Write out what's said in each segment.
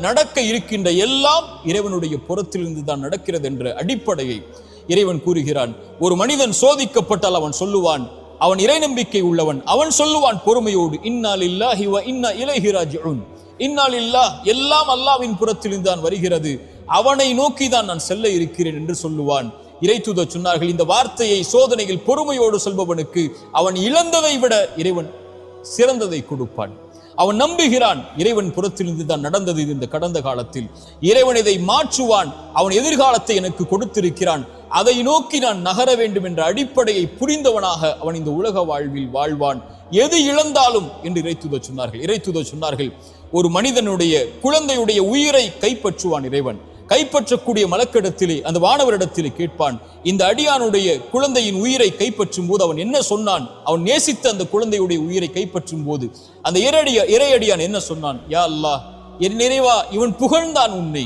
நடக்க இருக்கின்ற எல்லாம் இறைவனுடைய புறத்திலிருந்து தான் நடக்கிறது என்ற அடிப்படையை இறைவன் கூறுகிறான். ஒரு மனிதன் சோதிக்கப்பட்டால் அவன் சொல்லுவான், அவன் இறை நம்பிக்கை உள்ளவன், அவன் சொல்லுவான் பொறுமையோடு, இன்னா லில்லாஹி வ இன்னா இலைஹி ராஜிஊன், இன்னா லில்லாஹ், எல்லாம் அல்லாஹ்வின் புறத்திலிருந்து தான் வருகிறது, அவனை நோக்கி தான் நான் செல்ல இருக்கிறேன் என்று சொல்லுவான். இறை தூதர் சொன்னார்கள், இந்த வார்த்தையை சோதனையில் பொறுமையோடு சொல்பவனுக்கு அவன் இழந்ததை விட இறைவன் சிறந்ததை கொடுப்பான். அவன் நம்புகிறான், இறைவன் புறத்திலிருந்து தான் நடந்தது இந்த கடந்த காலத்தில், இறைவன் இதை மாற்றுவான், அவன் எதிர்காலத்தை எனக்கு கொடுத்திருக்கிறான், அதை நோக்கி நான் நகர வேண்டும் என்ற அடிப்படையை புரிந்தவனாக அவன் இந்த உலக வாழ்வில் வாழ்வான். எது இழந்தாலும் என்று இறைத்தூதர் சொன்னார்கள், ஒரு மனிதனுடைய குழந்தையுடைய உயிரை கைப்பற்றுவான் இறைவன். கைப்பற்றக்கூடிய மலக்கிடத்திலே அந்த வானவரிடத்திலே கேட்பான், இந்த அடியானுடைய குழந்தையின் உயிரை கைப்பற்றும் போது அவன் என்ன சொன்னான்? அவன் நேசித்த அந்த குழந்தையுடைய உயிரை கைப்பற்றும் போது அந்த இறையடியான் என்ன சொன்னான்? யா அல்லாஹ், என் நிறைவா, இவன் புகழ்ந்தான் உன்னை,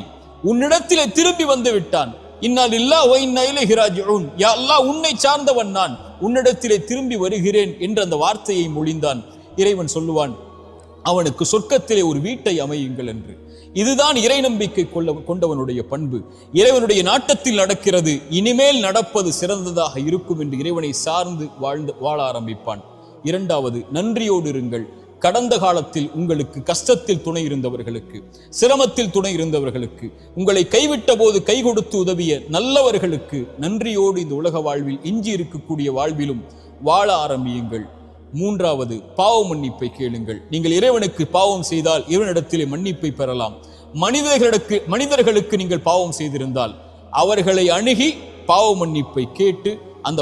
உன்னிடத்திலே திரும்பி வந்து விட்டான், இன்னா லில்லாஹி வ இன்னா இலைஹி ராஜிஊன், யா அல்லாஹ், உன்னை சார்ந்தவன் நான், உன்னிடத்திலே திரும்பி வருகிறேன் என்ற அந்த வார்த்தையை மொழிந்தான். இறைவன் சொல்லுவான், அவனுக்கு சொர்க்கத்திலே ஒரு வீட்டை அமையுங்கள் என்று. இதுதான் இறை நம்பிக்கை கொண்டவனுடைய பண்பு. இறைவனுடைய நாட்டத்தில் நடக்கிறது, இனிமேல் நடப்பது சிறந்ததாக இருக்கும் என்று இறைவனை சார்ந்து வாழ ஆரம்பிப்பான். இரண்டாவது, நன்றியோடு இருங்கள். கடந்த காலத்தில் உங்களுக்கு கஷ்டத்தில் துணை இருந்தவர்களுக்கு, சிரமத்தில் துணை இருந்தவர்களுக்கு, உங்களை கைவிட்ட போது கை கொடுத்து உதவிய நல்லவர்களுக்கு நன்றியோடு இந்த உலக வாழ்வில், எஞ்சி இருக்கக்கூடிய வாழ்விலும் வாழ ஆரம்பியுங்கள். மூன்றாவது, பாவ மன்னிப்பை கேளுங்கள். நீங்கள் இறைவனுக்கு பாவம் செய்தால் இறைவனிடத்திலே மன்னிப்பை பெறலாம். மனிதர்களுக்கு நீங்கள் பாவம் செய்திருந்தால் அவர்களை அணுகி பாவ மன்னிப்பை கேட்டு அந்த